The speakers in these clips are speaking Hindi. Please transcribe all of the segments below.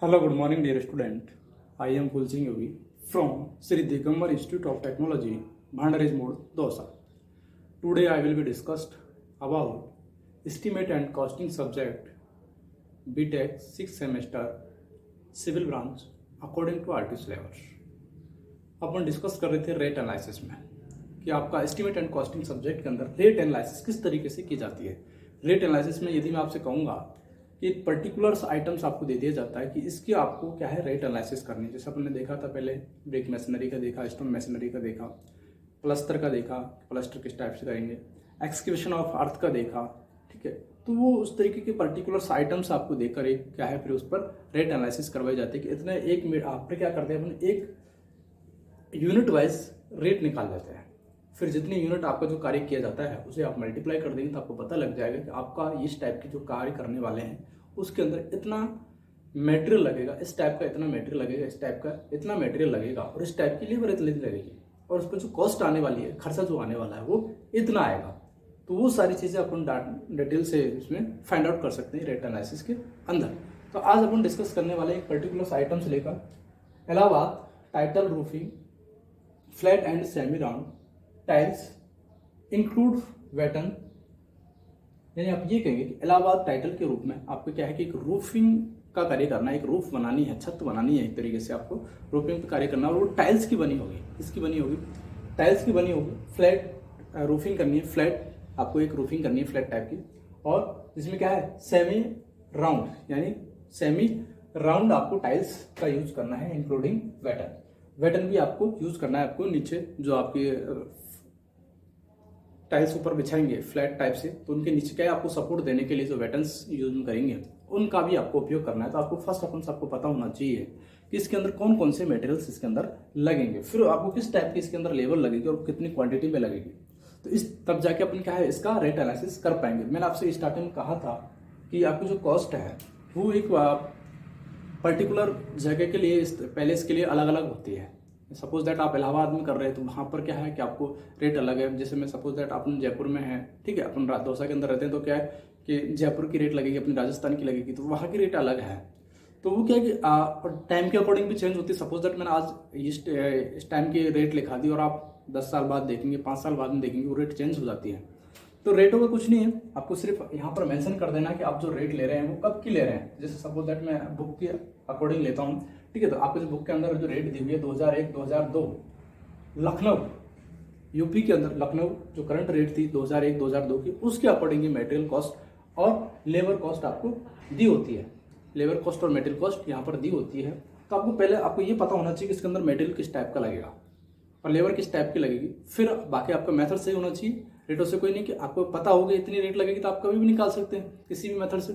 Hello, good morning, dear student. I am Kulsing Yogi from Sri Digambar Institute of Technology, Bhandaraj Mode, Dosa. Today I will be discussed about estimate and costing subject BTech 6th semester civil branch according to RT syllabus. Upon discuss कर रहे थे रेट एनालिसिस में कि आपका एस्टिमेट एंड कॉस्टिंग सब्जेक्ट के अंदर रेट एनालिसिस किस तरीके से की जाती है। रेट एनालिसिस में यदि मैं आपसे कहूँगा कि पर्टिकुलर्स आइटम्स आपको दे दिया जाता है कि इसकी आपको क्या है रेट एनालिसिस करनी है। जैसे आपने देखा था पहले ब्रिक मशीनरी का देखा, स्टोन मशीनरी का देखा, प्लस्तर का देखा, प्लस्टर किस टाइप से करेंगे, एक्सकेवेशन ऑफ अर्थ का देखा, ठीक है। तो वो उस तरीके के पर्टिकुलर्स आइटम्स आपको देकर एक क्या है फिर उस पर रेट एनालिसिस करवाई जाती है कि इतने एक आप क्या करते हैं अपन एक यूनिट वाइज रेट निकाल लेते हैं। फिर जितनी यूनिट आपका जो कार्य किया जाता है उसे आप मल्टीप्लाई कर देंगे तो आपको पता लग जाएगा कि आपका इस टाइप की जो कार्य करने वाले हैं उसके अंदर इतना मटेरियल लगेगा, इस टाइप का इतना मटेरियल लगेगा, इस टाइप का इतना मटेरियल लगेगा और इस टाइप की लेबर इतनी लगेगी और उस पर जो कॉस्ट आने वाली है, खर्चा जो आने वाला है वो इतना आएगा। तो वो सारी चीज़ें अपन डिटेल से इसमें फाइंड आउट कर सकते हैं रेट एनालिसिस के अंदर। तो आज अपन डिस्कस करने वाले एक पर्टिकुलर आइटम से लेकर Allahabad tiled roofing flat and semi round tiles include वेटन, यानी आप ये कहेंगे कि इलाहाबाद टाइटल के रूप में आपको क्या है कि एक रूफिंग का कार्य करना है, एक रूफ बनानी है, छत बनानी है, एक तरीके से आपको रूफिंग का कार्य करना है और वो टाइल्स की बनी होगी, इसकी बनी होगी, टाइल्स की बनी होगी। फ्लैट रूफिंग करनी है, फ्लैट आपको एक रूफिंग करनी है फ्लैट टाइप की, और जिसमें क्या है सेमी राउंड, यानी सेमी राउंड आपको टाइल्स का यूज करना है इंक्लूडिंग वेटन। वेटन भी आपको यूज करना है, आपको नीचे जो आपके टाइल्स ऊपर बिछाएंगे फ्लैट टाइप से तो उनके नीचे क्या है आपको सपोर्ट देने के लिए जो वेटन्स यूज करेंगे उनका भी आपको उपयोग करना है। तो आपको फर्स्ट अपन सबको पता होना चाहिए कि इसके अंदर कौन कौन से मटेरियल्स इसके अंदर लगेंगे, फिर आपको किस टाइप की इसके अंदर लेबर लगेगी और कितनी क्वांटिटी में लगेगी। तो इस तब जाके अपन क्या है इसका रेट एनालिसिस कर पाएंगे। मैंने आपसे स्टार्टिंग में कहा था कि आपकी जो कॉस्ट है वो एक पर्टिकुलर जगह के लिए पैलेस के लिए अलग अलग होती है। सपोज दैट आप इलाहाबाद में कर रहे हैं तो वहाँ पर क्या है कि आपको रेट अलग है। जैसे मैं सपोज दैट अपन जयपुर में है, ठीक है, अपन दौसा के अंदर रहते हैं तो क्या है कि जयपुर की रेट लगेगी, अपनी राजस्थान की लगेगी, तो वहाँ की रेट अलग है। तो वो क्या है कि टाइम के अकॉर्डिंग भी चेंज होती है। सपोज दैट मैंने आज इस टाइम की रेट लिखा दी और आप 10 साल बाद देखेंगे, 5 साल बाद में देखेंगे वो रेट चेंज हो जाती है। तो रेटों का कुछ नहीं है, आपको सिर्फ यहाँ पर मेंशन कर देना कि आप जो रेट ले रहे हैं वो कब की ले रहे हैं। जैसे सपोज दैट मैं बुक के अकॉर्डिंग लेता हूँ, ठीक है, तो आपके जो बुक के अंदर जो रेट दी हुई है 2001 2002 लखनऊ यूपी के अंदर, लखनऊ जो करंट रेट थी 2001 2002 की उसके अकॉर्डिंग ही मटेरियल कॉस्ट और लेबर कॉस्ट आपको दी होती है। लेबर कॉस्ट और मटेरियल कॉस्ट यहाँ पर दी होती है। तो आपको पहले आपको ये पता होना चाहिए कि इसके अंदर मटेरियल किस टाइप का लगेगा और लेबर किस टाइप की लगेगी। फिर बाकी आपका मेथड सही होना चाहिए। रेटों से कोई नहीं कि आपको पता होगा इतनी रेट लगेगी तो आप कभी भी निकाल सकते हैं किसी भी मेथड से,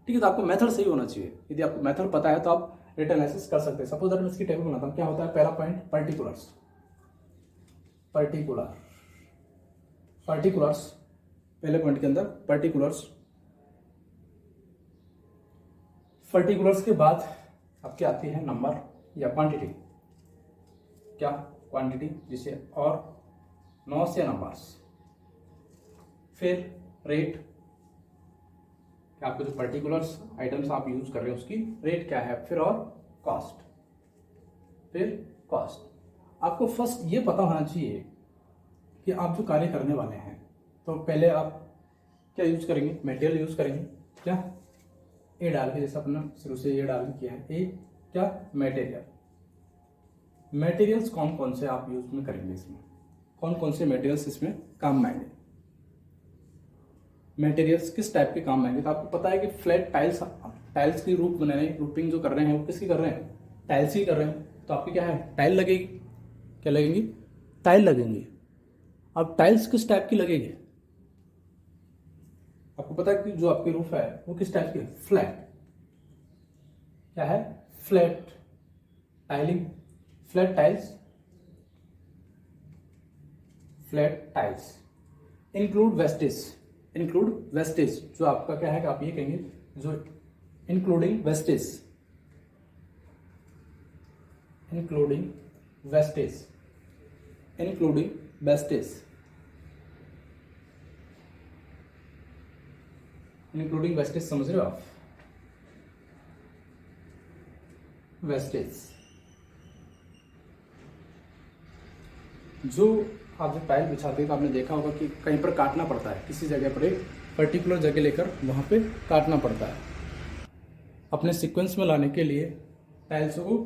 ठीक है। तो आपको मेथड सही होना चाहिए। यदि आपको मेथड पता है तो आप रेट एनालिसिस कर सकते हैं। सपोज दैट मैं इसकी टेबल बनाता हूँ। क्या होता है पहला पॉइंट पर्टिकुलर्स, पर्टिकुलर्स पहले पॉइंट के अंदर पर्टिकुलर्स के बाद आपकी आती है नंबर या क्वांटिटी, क्या क्वांटिटी जिसे और 9 से नंबर्स, फिर रेट, आपके जो पर्टिकुलर्स आइटम्स आप यूज कर रहे हैं उसकी रेट क्या है, फिर और कॉस्ट, फिर कॉस्ट। आपको फर्स्ट ये पता होना चाहिए कि आप जो कार्य करने वाले हैं तो पहले आप क्या यूज करेंगे, मटेरियल यूज करेंगे। क्या ए डाल के, जैसे अपना शुरू से ये डाल के किया है ए, क्या मटेरियल, मटेरियल्स कौन कौन से आप यूज में करेंगे, इसमें कौन कौन से मटेरियल्स इसमें काम में आएंगे, मटेरियल्स किस टाइप के काम आएंगे। तो आपको पता है कि फ्लैट टाइल्स की रूफ बना रहे हैं, रूफिंग जो कर रहे हैं वो किसकी कर रहे हैं, टाइल्स ही कर रहे हैं। तो आपकी क्या है टाइल लगेगी, क्या लगेंगी, टाइल लगेंगी। अब टाइल्स किस टाइप की लगेगी, आपको पता है कि जो आपकी रूफ है वो किस टाइप की है, फ्लैट, क्या है flat tiling, flat tiles, flat tiles include wastage, include wastage जो आपका क्या है कि आप ये कहेंगे जो including wastage, including wastage, including wastage, including wastage समझ रहे हो आप। वेस्टेज। जो आप जब टाइल बिछाते हैं तो आपने देखा होगा कि कहीं पर काटना पड़ता है, किसी जगह पर एक पर्टिकुलर जगह लेकर वहाँ पे काटना पड़ता है। अपने सीक्वेंस में लाने के लिए टाइल्स को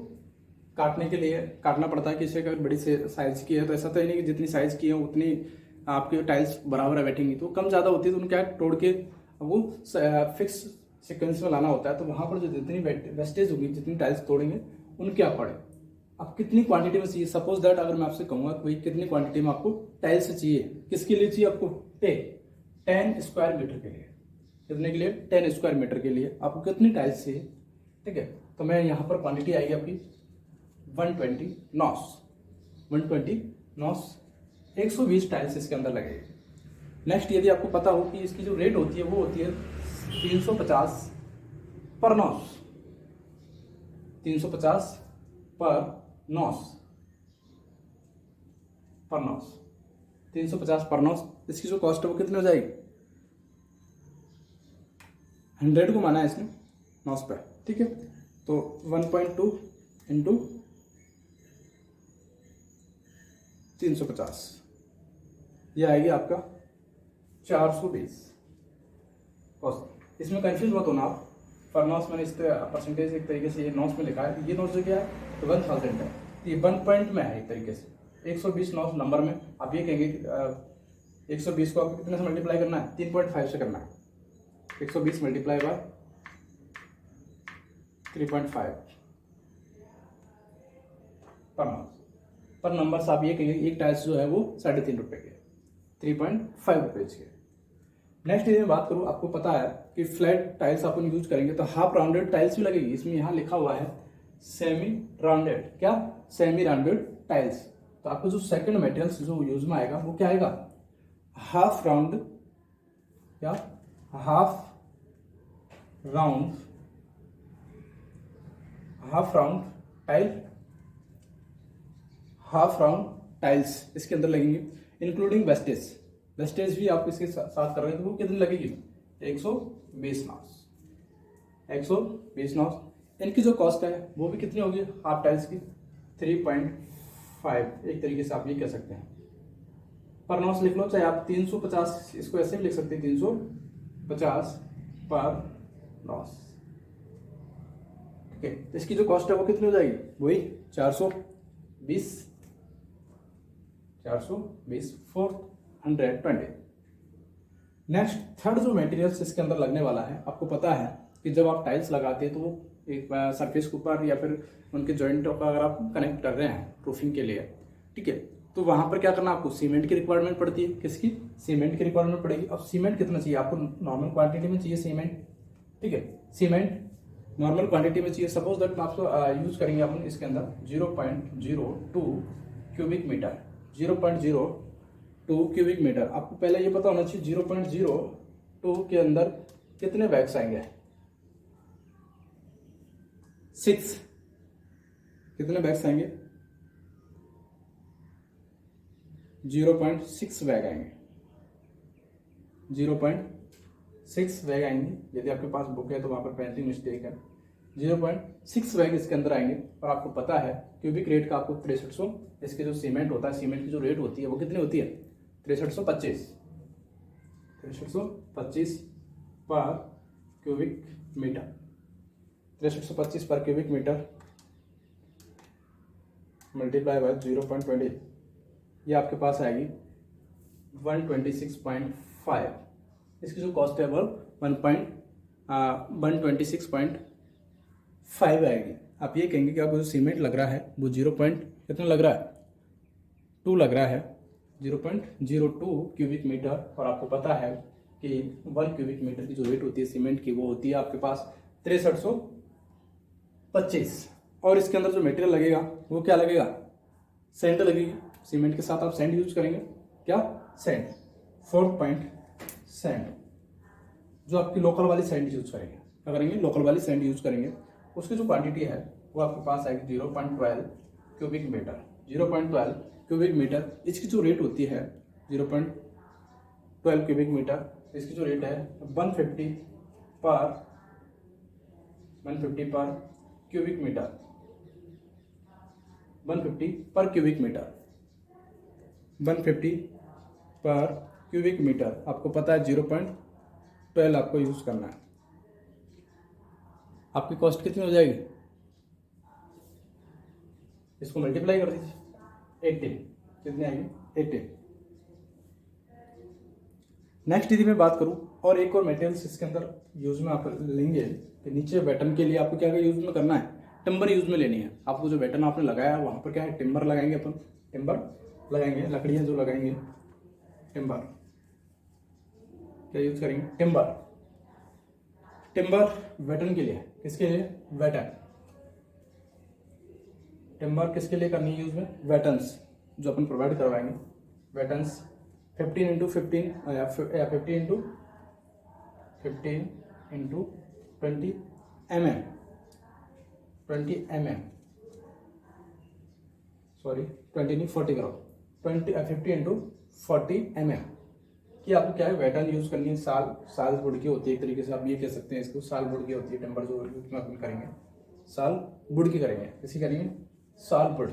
काटने के लिए काटना पड़ता है। किसी अगर बड़ी साइज की है तो ऐसा तो नहीं कि जितनी साइज की है उतनी आपकी टाइल्स बराबर बैठेंगी, तो कम ज़्यादा होती है तो उनको क्या तोड़ के वो फिक्स सीक्वेंस में लाना होता है। तो वहाँ पर जो जितनी वेस्टेज होगी, जितनी टाइल्स तोड़ेंगे उनके अकॉर्डिंग अब कितनी क्वांटिटी में चाहिए। सपोज दैट अगर मैं आपसे कहूँगा कि भाई कितनी क्वांटिटी में आपको टाइल्स चाहिए, किसके लिए चाहिए आपको, 10 स्क्वायर मीटर के लिए। कितने के लिए, 10 स्क्वायर मीटर के लिए आपको कितनी टाइल्स चाहिए, ठीक है। तो मैं यहाँ पर क्वांटिटी आएगी आपकी 120 नॉस, 120 नॉस, 120 टाइल्स इसके अंदर लगेगी। नेक्स्ट यदि आपको पता हो कि इसकी जो रेट होती है वो होती है 350 पर नॉस, 350 पर नॉस, 350 पर नॉस। इसकी जो कॉस्ट है वो कितनी हो जाएगी, 100 को माना है इसने नॉस पे, ठीक है। तो 1.2 इंटू 350, ये आएगी आपका 420 कॉस्ट। इसमें कंफ्यूज मत होना आप, पर नॉस मैंने इस परसेंटेज एक तरीके से ये नॉस में लिखा है, ये नॉस जो क्या है तो 1000 है, ये 1 पॉइंट में है एक तरीके से। 120 नॉस नंबर में आप ये कहेंगे 120 को आपको कितने से मल्टीप्लाई करना है, 3.5 से करना है। 120 मल्टीप्लाई बाय 3.5 पर नॉस, पर नंबर से आप ये कहेंगे एक टाइल्स जो है वो 3.5 रुपये के, 3.5 रुपीज के। नेक्स्ट यदि मैं बात करूँ, आपको पता है कि फ्लैट टाइल्स अपन यूज करेंगे तो हाफ राउंडेड टाइल्स भी लगेगी। इसमें यहाँ लिखा हुआ है सेमी राउंडेड, क्या, सेमी राउंडेड टाइल्स। तो आपको जो सेकंड मटेरियल्स जो यूज में आएगा वो क्या आएगा, हाफ राउंड, क्या, half round tile, half round tiles इसके अंदर लगेंगे, इंक्लूडिंग वेस्टेज। वेस्टेज भी आप इसके साथ कर रहे हैं तो वो कितनी लगेगी, 120 नॉस, 120 नॉस। इनकी जो कॉस्ट है वो भी कितनी होगी हाफ टाइल्स की, 3.5, एक तरीके से आप ये कह सकते हैं। पर नॉस लिख लो, चाहे आप 350 इसको ऐसे भी लिख सकते हैं, 350 पर नॉस, ठीक है। तो इसकी जो कॉस्ट है वो कितनी हो जाएगी, वही 420 420 नेक्स्ट थर्ड जो मटेरियल्स इसके अंदर लगने वाला है, आपको पता है कि जब आप टाइल्स लगाते हैं तो वो एक सरफेस के ऊपर या फिर उनके जॉइंटों का अगर आप कनेक्ट कर रहे हैं रूफिंग के लिए, ठीक है, तो वहां पर क्या करना, आपको सीमेंट की रिक्वायरमेंट पड़ती है। किसकी, सीमेंट की रिक्वायरमेंट पड़ेगी। अब सीमेंट कितना चाहिए आपको, नॉर्मल क्वांटिटी में चाहिए सीमेंट, ठीक है, सीमेंट नॉर्मल क्वांटिटी में चाहिए। सपोज दैट आपको यूज करेंगे अपन इसके अंदर 0.02 क्यूबिक मीटर, 0.02 क्यूबिक मीटर। आपको पहले ये पता होना चाहिए 0.02 के अंदर कितने बैग्स आएंगे, 6, कितने बैग्स आएंगे, 0.6 बैग आएंगे, 0.6 बैग आएंगे। यदि आपके पास बुक है तो वहां पर पेंसिल मिस्टेक है, 0.6 बैग इसके अंदर आएंगे। और आपको पता है क्यूबिक रेट का आपको 6300, इसके जो सीमेंट होता है, सीमेंट की जो रेट होती है वो कितनी होती है, 6325 पर क्यूबिक मीटर, 6325 पर क्यूबिक मीटर मल्टीप्लाई बाय 0.20, ये आपके पास आएगी 126.5। इसकी जो कॉस्ट है वो 126.5 आएगी। आप ये कहेंगे कि आपको जो सीमेंट लग रहा है वो कितना लग रहा है, 2 लग रहा है, 0.02 क्यूबिक मीटर। और आपको पता है कि 1 क्यूबिक मीटर की जो रेट होती है सीमेंट की वो होती है आपके पास 6325। और इसके अंदर जो मटेरियल लगेगा वो क्या लगेगा, सैंड लगेगी। सीमेंट के साथ आप सैंड यूज करेंगे, क्या, सैंड, 4 पॉइंट सैंड, जो आपकी लोकल वाली सैंड यूज करेंगे। क्या करेंगे, लोकल वाली सैंड यूज करेंगे। उसकी जो क्वांटिटी है वो आपके पास आएगी 0.12 क्यूबिक मीटर, 0.12 क्यूबिक मीटर। इसकी जो रेट होती है 0.12 क्यूबिक मीटर, इसकी जो रेट है 150 पर क्यूबिक मीटर, 150 पर क्यूबिक मीटर, 150 पर क्यूबिक मीटर। आपको पता है 0.12 आपको यूज़ करना है। आपकी कॉस्ट कितनी हो जाएगी, इसको मल्टीप्लाई कर दीजिए 18, कितनी आएगी 18। नेक्स्ट यदि मैं बात करूँ और एक और मटेरियल्स इसके अंदर यूज में आप लेंगे कि नीचे बैटन के लिए आपको क्या यूज में करना है, टिम्बर यूज में लेनी है। आपको जो बैटन आपने लगाया है वहाँ पर क्या है, टिम्बर लगाएंगे, अपन टिम्बर लगाएंगे, लकड़ियाँ जो लगाएंगे टिम्बर, क्या यूज करेंगे टिम्बर। टिम्बर बैटन के लिए, किसके लिए, बैटन। टिम्बर किसके लिए करनी है यूज में, बैटन्स जो अपन प्रोवाइड करवाएंगे, बैटन्स 15 इंटू 15 या 15 इंटू 20 mm, 20 mm, सॉरी 20 नहीं 40 करो, 50 इंटू 40 mm कि आपको क्या है बैटन यूज करनी है। साल बुड की होती है, एक तरीके से आप ये कह सकते हैं इसको, साल बुड की होती है टिम्बर जो यूज में अपन करेंगे, साल बुड की करेंगे, किसी करेंगे साल बुड,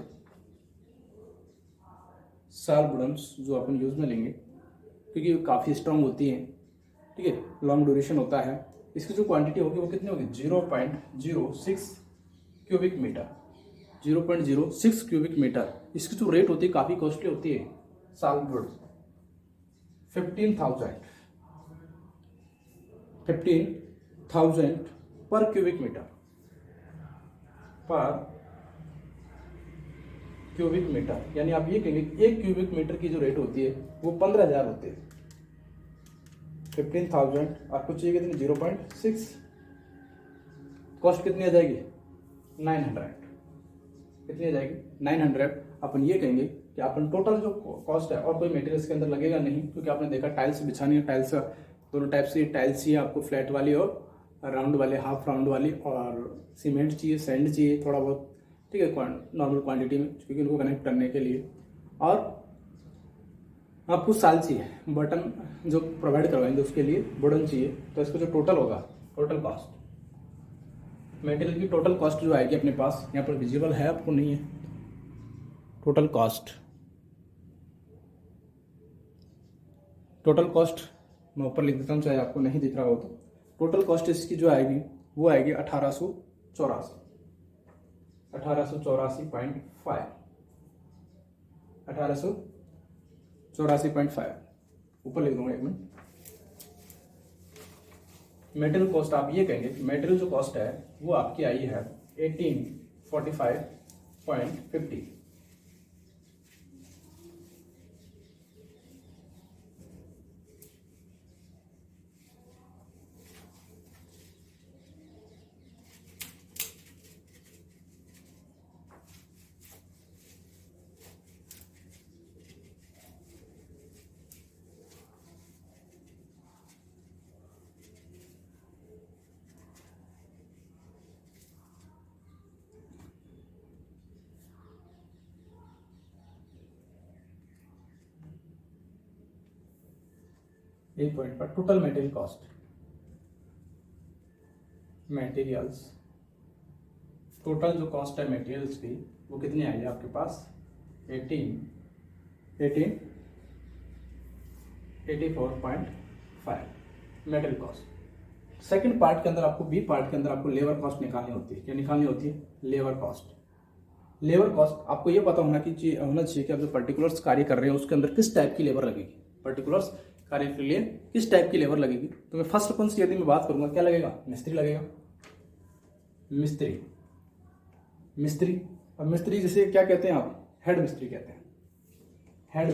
साल बुडम्स जो अपन यूज में लेंगे क्योंकि काफ़ी स्ट्रांग होती है, ठीक है, लॉन्ग ड्यूरेशन होता है। इसकी जो क्वांटिटी होगी वो कितनी होगी, 0.06 क्यूबिक मीटर, 0.06 क्यूबिक मीटर। इसकी जो रेट होती है काफ़ी कॉस्टली होती है, साल बुड 15,000 पर क्यूबिक मीटर, पर क्यूबिक मीटर, यानी आप ये कहेंगे एक क्यूबिक मीटर की जो रेट होती है वो 15,000 होती है। 15,000 आपको चाहिए कितनी, 0.6, कॉस्ट कितनी आ जाएगी 900, कितनी आ जाएगी 900। अपन ये कहेंगे कि अपन टोटल जो कॉस्ट है और कोई मटेरियल के अंदर लगेगा नहीं, क्योंकि आपने देखा टाइल्स बिछानी है, टाइल्स दोनों टाइप से टाइल्स चाहिए आपको, फ्लैट वाली और राउंड वाले, हाफ राउंड वाली, और सीमेंट चाहिए, सैंड चाहिए थोड़ा बहुत, ठीक है, नॉर्मल क्वांटिटी में, क्योंकि उनको कनेक्ट करने के लिए। और आपको साल चाहिए, बटन जो प्रोवाइड करवाएंगे उसके लिए वुडन चाहिए। तो इसका जो टोटल होगा, टोटल कॉस्ट, मटेरियल की टोटल कॉस्ट जो आएगी अपने पास, यहाँ पर विजिबल है आपको, नहीं है, टोटल कॉस्ट, टोटल कॉस्ट मैं ऊपर लिख देता हूँ चाहे आपको नहीं दिख रहा हो तो। टोटल कॉस्ट इसकी जो आएगी वो आएगी 1884, 1884.5, 1884.5, ऊपर लिख दूंगा एक मिनट। मेटेरियल कॉस्ट आप ये कहेंगे कि मेटेरियल जो कॉस्ट है वो आपकी आई है 1845.50, एक पॉइंट पर total material cost, materials total जो कॉस्ट है मटेरियल्स की वो कितनी आई है आपके पास 84.5 मटेरियल कॉस्ट। सेकंड पार्ट के अंदर आपको, बी पार्ट के अंदर आपको लेबर कॉस्ट निकालनी होती है। क्या निकालनी होती है, लेबर कॉस्ट। लेबर कॉस्ट आपको ये पता होना चाहिए कि आप जो पर्टिकुलर्स कार्य कर रहे हैं उसके अंदर किस टाइप की लेबर लगेगी, पर्टिकुलर्स कार्य के लिए किस टाइप की लेबर लगेगी। तो मैं फर्स्ट अपन से यदि मैं बात करूंगा, क्या लगेगा, मिस्त्री लगेगा, मिस्त्री। अब मिस्त्री जिसे क्या कहते हैं आप, हेड मिस्त्री कहते हैं, हेड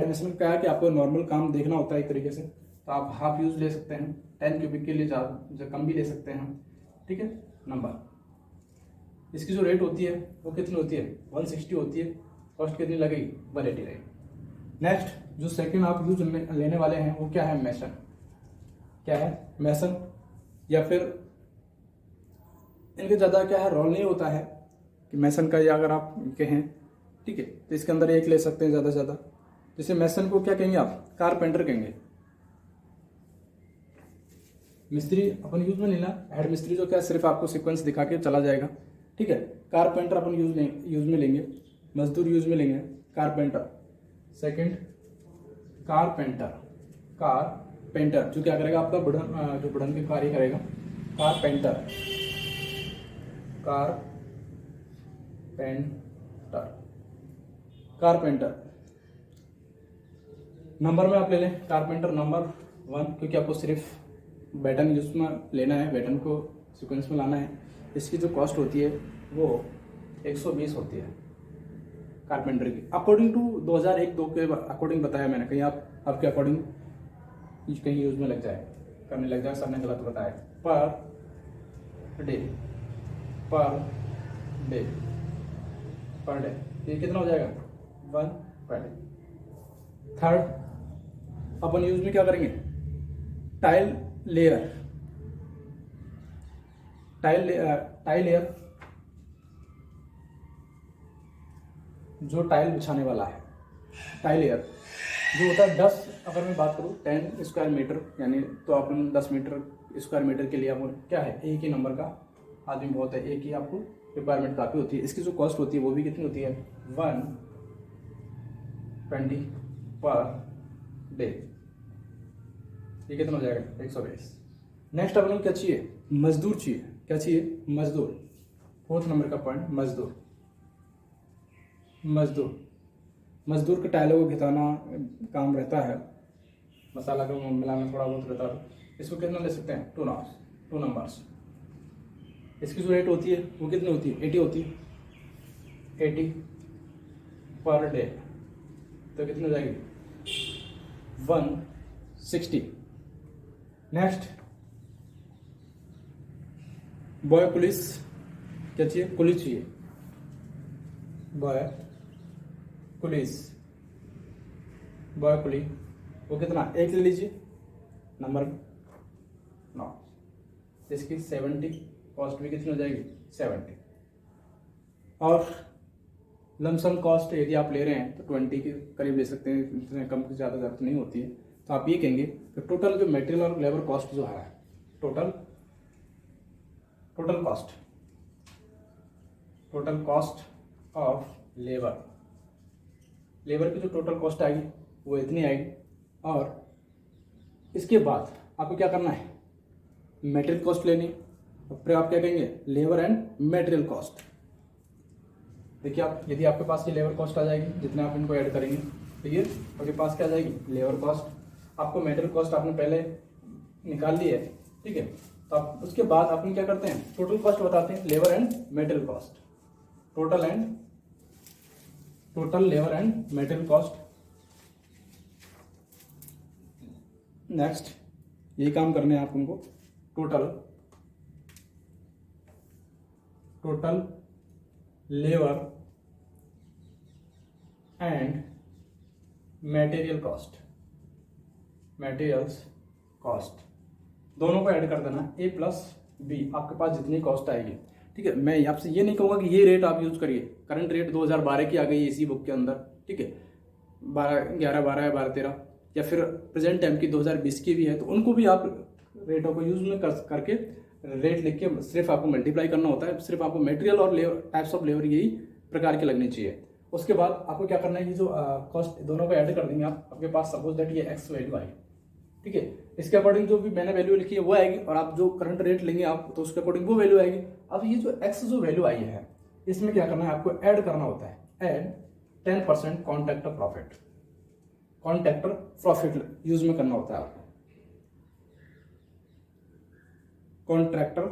मैसन क्या है कि आपको नॉर्मल काम देखना होता है एक तरीके से, तो आप हाफ यूज ले सकते हैं, 10 क्यूबिक के लिए ज़्यादा कम भी ले सकते हैं, ठीक है। नंबर इसकी जो रेट होती है वो कितनी होती है 160 होती है, कॉस्ट कितनी लगेगी 180 रहेगी। नेक्स्ट जो सेकंड आप यूज लेने वाले हैं वो क्या है, मैसन। क्या है, मैसन, या फिर इनके ज़्यादा क्या है रोल नहीं होता है कि मैसन का, या अगर आप कहें ठीक है तो इसके अंदर एक ले सकते हैं ज़्यादा से ज़्यादा। जैसे मैसन को क्या कहेंगे आप, कारपेंटर कहेंगे, मिस्त्री अपन यूज में लेना, हेड मिस्त्री जो क्या सिर्फ आपको सीक्वेंस दिखा के चला जाएगा, ठीक है। कारपेंटर अपन यूज में लेंगे, मजदूर यूज में लेंगे, कारपेंटर। सेकंड कारपेंटर जो क्या करेगा आपका बढ़न, जो बढ़न के कार्य करेगा, कारपेंटर नंबर में आप ले लें कारपेंटर नंबर 1, क्योंकि आपको सिर्फ बैटन यूज में लेना है, बैटन को सीक्वेंस में लाना है। इसकी जो कॉस्ट होती है वो 120 होती है कारपेंटर की, अकॉर्डिंग टू 2001-2 के अकॉर्डिंग बताया मैंने। कहीं आपके अकॉर्डिंग कहीं यूज में लग जाए, करने लग जाए, सर ने गलत बताया। पर डे ये कितना हो जाएगा 1 पर डे। थर्ड अपन यूज में क्या करेंगे, टाइल लेयर जो टाइल बिछाने वाला है, टाइल लेयर जो होता है 10, अगर मैं बात करूँ 10 स्क्वायर मीटर, यानी तो आप 10 मीटर स्क्वायर मीटर के लिए आपको क्या है, एक ही नंबर का आदमी बहुत है, एक ही आपको रिक्वायरमेंट काफ़ी होती है। इसकी जो कॉस्ट होती है वो भी कितनी होती है 120 पर डे। ये कितना हो जाएगा 120। नेक्स्ट अपन को क्या चाहिए, मजदूर चाहिए। क्या चाहिए, मजदूर। 4th नंबर का पॉइंट, मजदूर के टाइलों को घिसाना काम रहता है, मसाला को मिलाना थोड़ा बहुत रहता है। इसको कितना ले सकते हैं 2 नंबर्स। इसकी जो रेट होती है वो कितनी होती है 80 होती है, 80 पर डे, तो कितनी हो जाएगी 160। नेक्स्ट बॉय पुलिस, क्या चाहिए, कुली चाहिए, बॉय कुली, वो कितना, एक ले लीजिए नंबर 9। इसकी 70 कॉस्ट भी कितनी हो जाएगी 70। और लमसम कॉस्ट यदि आप ले रहे हैं तो 20 के करीब ले सकते हैं, इतने कम की ज़्यादा ज़रूरत नहीं होती है। तो आप ये कहेंगे कि टोटल जो मटेरियल और लेबर कॉस्ट जो है, टोटल कॉस्ट ऑफ लेबर की जो टोटल कॉस्ट आएगी वो इतनी आएगी। और इसके बाद आपको क्या करना है, मटेरियल कॉस्ट लेनी, फिर आप क्या कहेंगे लेबर एंड मटेरियल कॉस्ट। देखिए आप, यदि आपके पास ये लेबर कॉस्ट आ जाएगी, जितने आप इनको ऐड करेंगे, ठीक है, आपके पास क्या आ जाएगी लेबर कॉस्ट। आपको मटेरियल कॉस्ट आपने पहले निकाल ली है, ठीक है। तो आप उसके बाद अपन क्या करते हैं, टोटल कॉस्ट बताते हैं, labour and material cost, total labour and material cost. Next ये काम करने हैं आप उनको, total labour and materials cost दोनों को ऐड कर देना, A प्लस B, आपके पास जितनी कॉस्ट आएगी, ठीक है। मैं आपसे ये नहीं कहूँगा कि ये रेट आप यूज करिए, करंट रेट 2012 की आ गई है इसी बुक के अंदर, ठीक है, 11 12 है 12 13, या फिर प्रेजेंट टाइम की 2020 की भी है, तो उनको भी आप रेटों को यूज में करके रेट लिख के सिर्फ आपको मल्टीप्लाई करना होता है। सिर्फ आपको मटेरियल और टाइप्स ऑफ लेबर यही प्रकार की लगनी चाहिए। उसके बाद आपको क्या करना है, ये जो कॉस्ट दोनों को ऐड कर देंगे आप, आपके पास सपोज दैट ये एक्स वैल्यू आई, ठीक है, इसके अकॉर्डिंग जो भी मैंने वैल्यू लिखी है वो आएगी, और आप जो करंट रेट लेंगे आप तो उसके अकॉर्डिंग वो वैल्यू आएगी। अब ये जो एक्स जो वैल्यू आई है, इसमें क्या करना है, आपको ऐड करना होता है, ऐड 10% कॉन्ट्रैक्टर प्रॉफिट यूज में करना होता है आपको, कॉन्ट्रैक्टर्स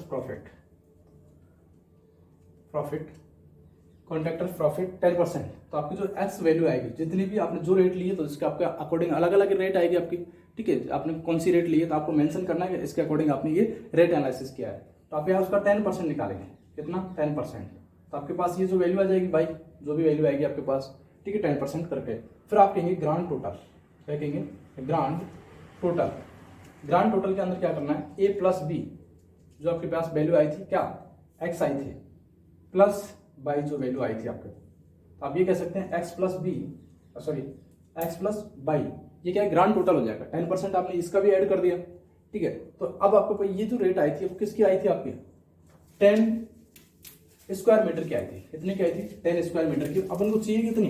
प्रॉफिट 10%। तो आपकी जो एक्स वैल्यू आएगी, जितनी भी आपने जो रेट लिए, तो इसके आपके अकॉर्डिंग अलग अलग रेट आएगी आपकी, ठीक है। आपने कौन सी रेट ली है तो आपको मेंशन करना है कि इसके अकॉर्डिंग आपने ये रेट एनालिसिस किया है। तो आप यहाँ उसका 10% निकालेंगे, कितना 10%, तो आपके पास ये जो वैल्यू आ जाएगी भाई, जो भी वैल्यू आएगी आपके पास, ठीक है, 10% करके फिर आप कहेंगे ग्रांड टोटल। क्या कहेंगे, ग्रांड टोटल के अंदर क्या करना है, A प्लस B जो आपके पास वैल्यू आई थी, क्या एक्स आई थी, प्लस बाई जो वैल्यू आई थी आपके, तो आप ये कह सकते हैं एक्स प्लस बाई ये क्या है, ग्रांड टोटल हो जाएगा। 10% आपने इसका भी ऐड कर दिया, ठीक है। तो अब आपको ये जो रेट आई थी अब किसकी आई थी, आपकी 10 स्क्वायर मीटर की आई थी। कितनी की आई थी, 10 स्क्वायर मीटर की। अपन को चाहिए कितनी,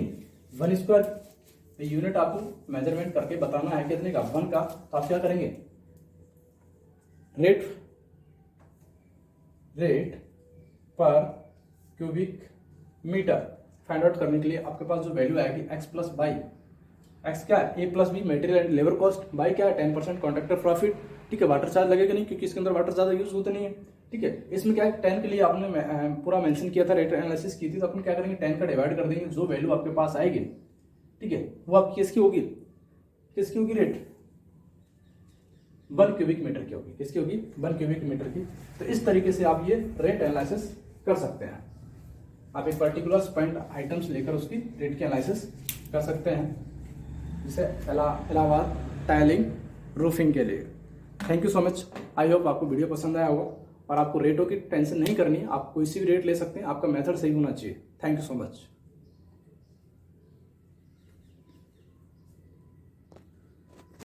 1 स्क्वायर यूनिट। आपको मेजरमेंट करके बताना है कितने का, 1 का। तो आप क्या करेंगे, रेट पर क्यूबिक मीटर फाइंड आउट करने के लिए आपके पास जो वैल्यू आएगी x प्लस वाई, एक्स क्या है, A plus B material and labour cost, Y क्या है 10% कॉन्ट्रैक्टर प्रॉफिट, ठीक है। वाटर चार्ज लगेगा नहीं क्योंकि इसके अंदर वाटर ज्यादा यूज होते नहीं है, ठीक है। इसमें क्या है, 10 के लिए आपने पूरा मेंशन किया था, रेट एनालिसिस की थी, तो अपन क्या करेंगे 10 का डिवाइड कर देंगे, जो वैल्यू आपके पास आएगी, ठीक है, वो आपकी किसकी होगी, रेट 1 क्यूबिक मीटर की होगी। किसकी होगी, 1 क्यूबिक मीटर की। तो इस तरीके से आप ये रेट एनालिसिस कर सकते हैं। आप एक पर्टिकुलर पॉइंट आइटम्स लेकर उसकी रेट की एनालिसिस कर सकते हैं, जैसे इलाहाबाद टाइलिंग रूफिंग के लिए। Thank you so much. I hope आपको वीडियो पसंद आया होगा, और आपको रेटों की टेंशन नहीं करनी, आप कोई सी भी रेट ले सकते हैं, आपका मेथड सही होना चाहिए। Thank you so much.